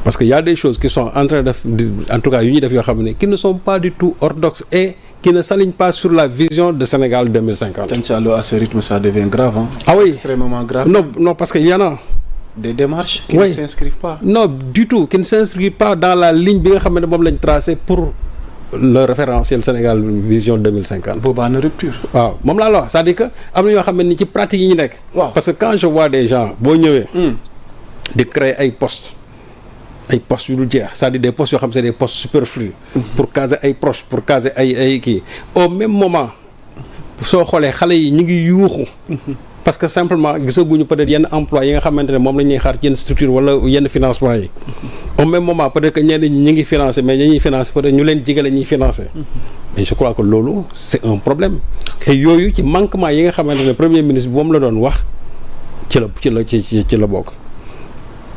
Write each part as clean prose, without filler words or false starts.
parce que y a des choses qui sont en train de en tout cas yu ñuy def yoo xam ne qui ne sont pas du tout orthodoxes et qui ne s'alignent pas sur la vision de Sénégal 2050. Inch'Allah, à ce rythme ça devient grave, hein? Ah oui, Extrêmement grave. non parce que y en a des démarches qui oui. ne s'inscrivent pas. Non, du tout, qui ne s'inscrivent pas dans la ligne bi nga xam ne moom lañ tracé pour le référentiel Sénégal vision 2050. boobaa na rupture. waaw moom laa la wax c'est-à-dire que am na ñoo xam ne ni ci pratique yi ñu nekk. waaw parce que quand je vois des gens boo ñëwee. di créer ay postes yu dul jeex c'est-à-dire des postes yoo xam ne c'est des postes superflus. pour caser ay proches pour caser ay kii au même moment soo xoolee xale yi ñu ngi yuuxu. parce que simplement gisaguñu peut-être yenn emploi yi nga xamante ne moom la ñuy xaar ci yenn structure wala yenn financement yi. au même moment peut-être que ñenn ñi ñu ngi financé mais ñi ñuy financé peut-être ñu leen jigale ñuy financé. mais je crois que loolu c'est un problème. te yooyu ci manquement yi nga xamante ne premier ministre bi moom la doon wax ci la bokk.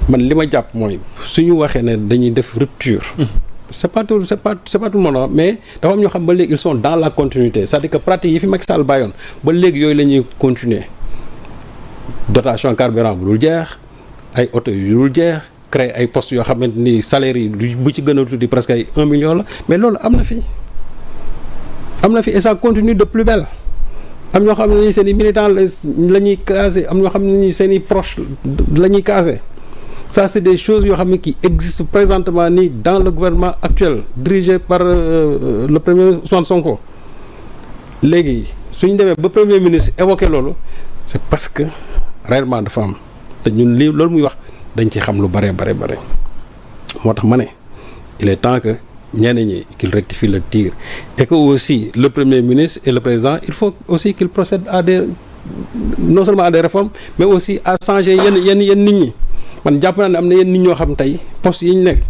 man li ma jàpp mooy suñu waxee ne dañuy def rupture. c'est pas tout le monde mais dafa am ñoo xam ba léegi ils sont dans la continuité c'est-à-dire que pratique yi fi Macky Sall bàyyoon ba léegi yooyu la ñuy continuer. dotation carburant bu dul jeex ay oto yu dul jeex créer ay postes yoo xamante ni salaire yi bu ci gën a tuuti presque ay 1 million la mais loolu am na fi et ça continue de plus belle am ñoo xam ne ni seen i militants la ñuy caser am ñoo xam ne ni seen i proches la ñuy caser ça c'est des choses yoo xam ne qui existent présentement nii dans le gouvernement actuel dirigé par le premier Ousmane Sonko léegi suñu demee ba premier ministre évoqué loolu c'est parce que réellement dafa am te ñun lii loolu muy wax dañ ci xam lu bare moo tax ma ne il est temps que ñenn ñi qu'il rectifie le tir et que aussi le premier ministre et le président il faut aussi qu'il procède à des non seulement à des réformes mais aussi à changer yenn nit ñi man jàpp naa ne am na yenn nit ñoo xam tey poste yi ñu nekk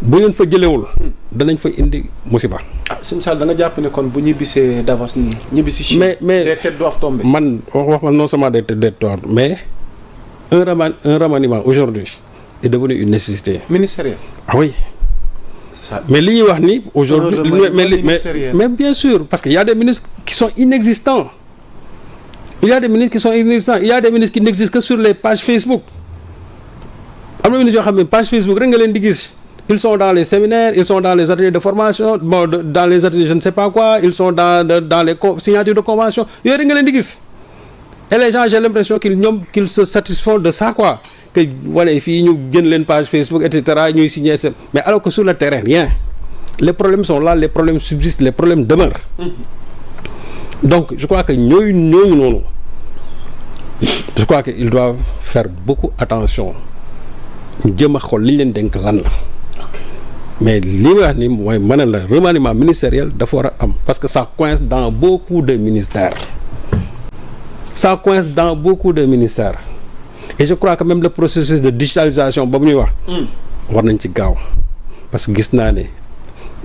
bu leen fa jëlewul danañ fa indi musiba. sëñ Sall da nga jàpp ne kon bu ñibbisee Davos nii ñibbisi Chine mais des têtes doivent tomber. man wax ma non seulement des têtes doivent mais un remaniement aujourd'hui est devenu une nécessité ministérielle. Ah oui. C'est ça. Mais li ñuy wax ni aujourd'hui mais bien sûr parce que y a des ministres qui sont inexistants. Il y a des ministres qui n'existent que sur les pages Facebook. Am na ministres yoo xam ne page Facebook rek nga leen di gis. Ils sont dans les séminaires, ils sont dans les ateliers de formation, dans les ateliers je ne sais pas quoi, ils sont dans les signatures de convention. Yooyu rek nga leen di gis. Et les gens j'ai l'impression qu'ils se satisfont de ça quoi. Que voilà fii ñu génn leen page Facebook et cetera ñuy signer mais alors que sur le terrain rien. Les problèmes sont là, les problèmes subsistent, les problèmes demeurent. Donc je crois que ñooñu noonu je crois que ils doivent faire beaucoup attention ñu jéem a xool li ñu leen dénk lan la. Mais li may wax ni mooy mën na la remaniement ministériel dafa war a am parce que ça coince dans beaucoup de ministères. Et je crois que même le processus de digitalisation ba mu ñuy wax. war nañ ci gaaw parce que gis naa ne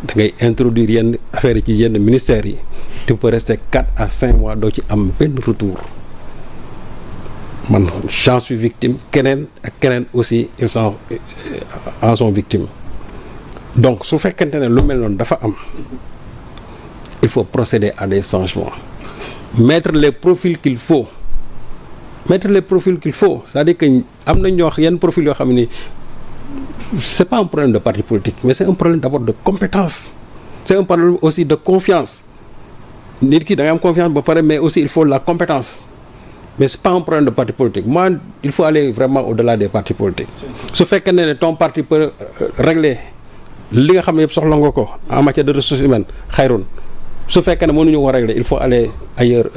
da ngay introduire yenn affaires yi ci yenn ministères yi tu peux rester 4 à 5 mois doo ci am benn retour man j'en suis victime keneen ak keneen aussi ils en sont victimes donc su fekkente ne lu mel noonu dafa am il faut procéder à des changements mettre les profils qu'il faut c'est-à-dire que am na ñoo yenn profils yoo xam ni c'est pas un problème de parti politique mais c'est un problème d'abord de compétence c'est un problème aussi de confiance nit ki da ngay am confiance ba pare mais aussi il faut la compétence mais c'est pas un problème de parti politique moi il faut aller vraiment au-delà des partis politiques su fekkee ne ton parti peut régler li nga xam ne yëpp soxla nga ko en matière de ressources humaines xayrun su fekkee ne mënuñu ko régler il faut aller ailleurs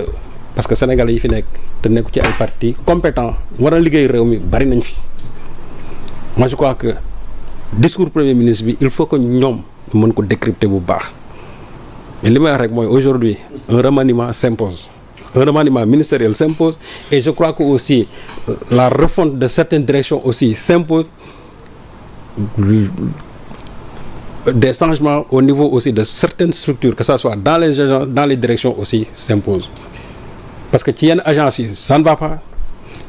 parce que sénégalais yi fi nekk te nekku ci ay partis compétents war a liggéey réew mi bari nañ fi moi je crois que discours premier ministre bi il faut que ñoom mën ko décrypter bu baax mais li may wax rek mooy aujourd'hui un remaniement s'impose un remaniement ministériel s'impose et je crois que aussi la refonte de certaines directions aussi s'impose des changements au niveau aussi de certaines structures que ça soit dans les agences dans les directions aussi s'impose parce que ci yenn agences yi ça ne va pas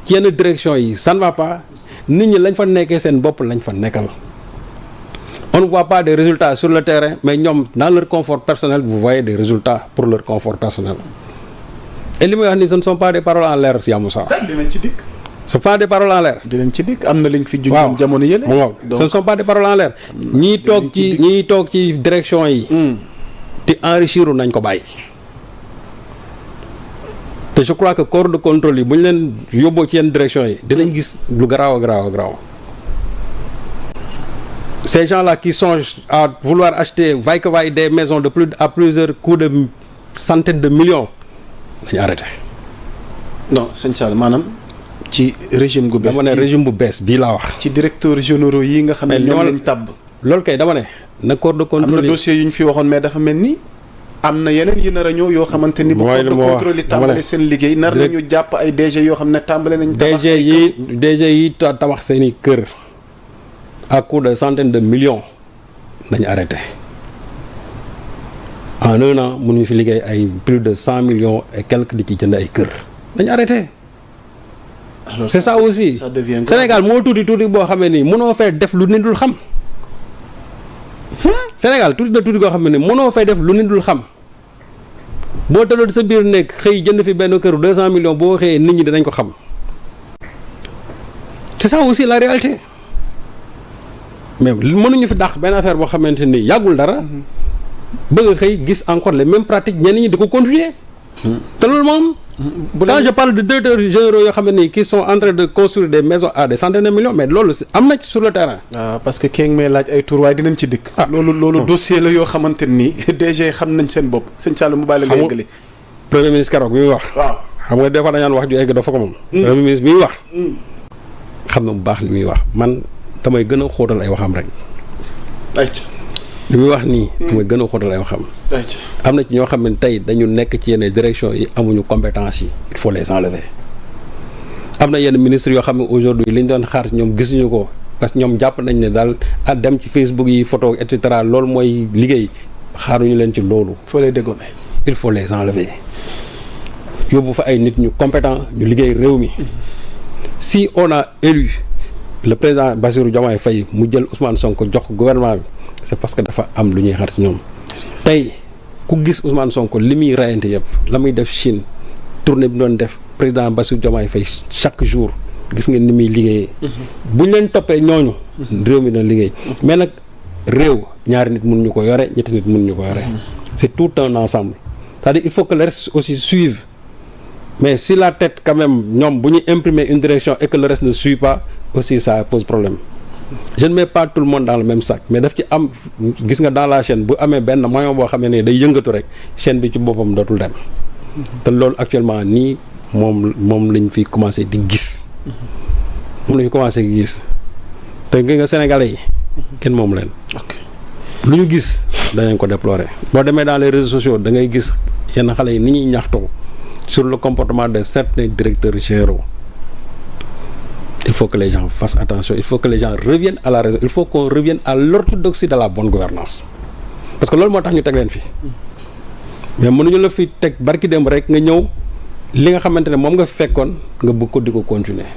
ci yenn directions yi ça ne va pas nit ñi lañ fa nekkee seen bopp lañ fa nekkal on ne voit pas des résultats sur le terrain mais ñoom dans leur confort personnel vous voyez des résultats pour leur confort personnel et li may wax ni ce ne sont pas des paroles en l'air si Yamoussa dinañ ci dikk ce sont pas des paroles en l'air. dinañ ci dikk am na liñ fi waaw junjoon jamono yële. ce ne sont pas des paroles en l'air. ñii toog ci direction yi. te enrichir nañ ko bàyyi. te je crois que corps de contrôle yi bu ñu leen yóbboo ci yenn direction yi dinañ gis lu garaaw a garaaw. Ces gens-là qui songent à vouloir acheter vaille que vaille des maisons à plusieurs coûts de centaines de millions dañu arrêté. non sëñ Sall maanaam ci régime gu bees. dama ne régime bu bees bii laa wax. ci directeur généraux yi nga xam ne ñoom lañ tabb. loolu kay dama ne na corps de contrôle am na dossier yu ñu fi waxoon mais dafa mel ni am na yeneen yi nar a ñëw yoo xamante ni. bu corps de contrôle yi tàmbale seen liggéey nar nañu jàpp ay DG yoo xam ne tàmbale nañ. DG yi tabax seen i kër. à coût de centaines de millions nañu arrêté en un an mënuñu fi liggéey ay plus de 100 millions et quelques di ci jënd ay kër nañu arrêté. alors c'est ça aussi Sénégal moo tuuti boo xamee ni mënoo fay def lu nit dul xam. Sénégal tuuti koo xam ne mënoo fay def lu nit dul xam boo tëloon sa biir nekk xëy jënd fi benn kër 200 millions boo xëyee nit ñi dinañ ko xam c'est ça aussi la réalité. mais mënuñu fi dàq benn affaire boo xamante ni yàggul dara bëgg a xëy gis encore les mêmes pratiques ñenn ñi di ko continuer te loolu moom quand je parle de directeurs généraux yoo xam ne nii qui sont en train de construire des maisons à des centaines de millions mais loolu am na ci sur le terrain. waaw parce que kii may laaj ay tur waaye dinañ ci dikk. loolu dossier la yoo xamante ni DG xam nañ seen bopp sëñ Sall mu bàyyi la nga yëgale. premier ministre keroog bi muy wax. waaw xam nga des fois dañu naan wax ju egg dafa ko moom. premier ministre bi muy wax. xam na bu baax li muy wax man. damay gën a xóotal ay waxam rek. li muy wax nii. damay gën a xóotal ay waxam. am na ci ñoo xam ne tey dañu nekk ci yenn direction yi amuñu compétence yi il faut les enlever. am na yenn ministres yoo xam ne aujourd'hui li ñu doon xaar ñoom gisuñu ko parce que ñoom jàpp nañ ne daal a dem ci Facebook yi photo et cetera loolu mooy liggéey xaaruñu leen ci loolu. il faut les enlever. yóbbu fa ay nit ñu compétent ñu liggéey réew mi. si on a élu. le président Bassirou Diomaye Faye mu jël Ousmane Sonko jox gouvernement bi c'est parce que dafa am lu ñuy xaar ci ñoom tey ku gis Ousmane Sonko li muy rayante yëpp la muy def Chine tournée bi doon def président Bassirou Diomaye Faye chaque jour gis ngeen ni muy liggéeyee. bu ñu leen toppee ñooñu. réew mi na liggéey. mais nag réew ñaari nit mënuñu ko yore ñetti nit mënuñu ko yore. c'est tout un ensemble c'est-à-dire il faut que le reste aussi suive mais si la tête quand même ñoom bu ñu imprimer une direction et que le reste ne suit pas. aussi ça pose problème je ne mets pas tout le monde dans le même sac mais daf ci am gis nga dans la chaîne bu amee benn maillon boo xam ne day yëngatu rek chaîne bi ci boppam dootul dem te loolu actuellement nii moom lañ fi commencé di gis moom lañ fi commencé di gis te gis nga sénégalais yi kenn moom leen lu ñu gis danañ ko déplorer boo demee dans les réseaux sociaux da ngay gis yenn xale yi ni ñuy ñaxtoo sur le comportement de certains directeurs généraux. Il faut que les gens fassent attention, il faut que les gens reviennent à la raison, il faut qu'on revienne à l'orthodoxie de la bonne gouvernance parce que loolu moo tax ñu teg leen fi mais mënuñu la fi teg barki dem rek nga ñëw li nga xamante ne moom nga fi fekkoon nga bëgg ko di ko continuer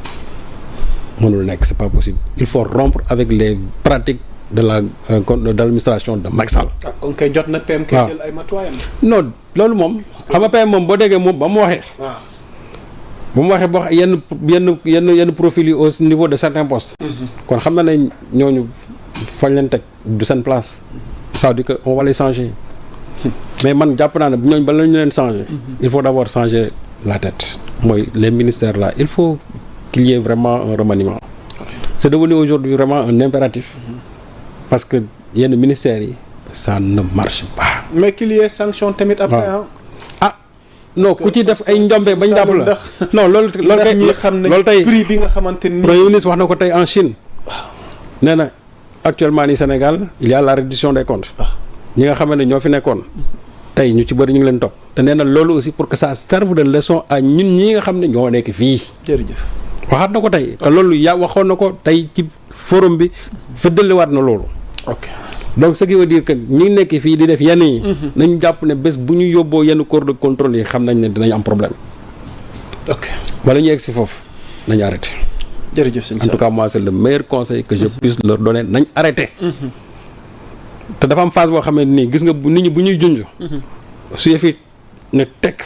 mënul nekk c'est pas possible il faut rompre avec les pratiques de l'administration de Macky Sall. kon kay jot na PM kay jël ay matuwaayam. non loolu moom xam nga PM moom boo déggee moom ba mu waxee. bu mu waxee boo yenn profil yi au niveau de certains postes. kon xam na ne ñooñu fañ leen teg du seen place. ça veut dire que on va les changer. mais man jàpp naa ne ñooñu ba la ñu leen changer. il faut d'abord changer la tête. mooy les ministères là il faut qu'il y ait vraiment un remaniement. c'est devenu aujourd'hui vraiment un impératif. parce que yenn ministères yi ça ne marche pas. mais qu'il y ait sanction tamit après. non ku ci def ay njombe bañ jàpp la non loolu tey prix bi nga xamante ni premier ministre wax na ko tey en Chine nee na actuellement ni Sénégal il y a la reddition des comptes ñi nga xam ne ñoo fi nekkoon tey ñu ci bëri ñu ngi leen topp te nee na loolu aussi pour que ça serve de leçon à ñun ñi nga xam ne ñoo nekk fii. jërëjëf waxaat na ko tey te loolu waxoon na ko tey ci forum bi fëddaliwaat na loolu. ok donc ce qui veut dire que ñi nekk fii di def yenn yi. nañu jàpp ne bés bu ñu yóbboo yenn corps de contrôle yi xam nañ ne dinañ am problème. ok wala ñu egg si foofu nañu arrêté. jërëjëf sëñ en tout cas moi c'est le meilleur conseil que je puisse leur donner nañ arrêté. te dafa am phase boo xam ne nii gis nga nit ñi bu ñuy junj. su yëfi ne tekk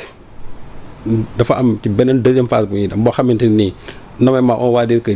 dafa am ci beneen deuxième phase bu ñuy dem boo xamante nii nommément on va dire que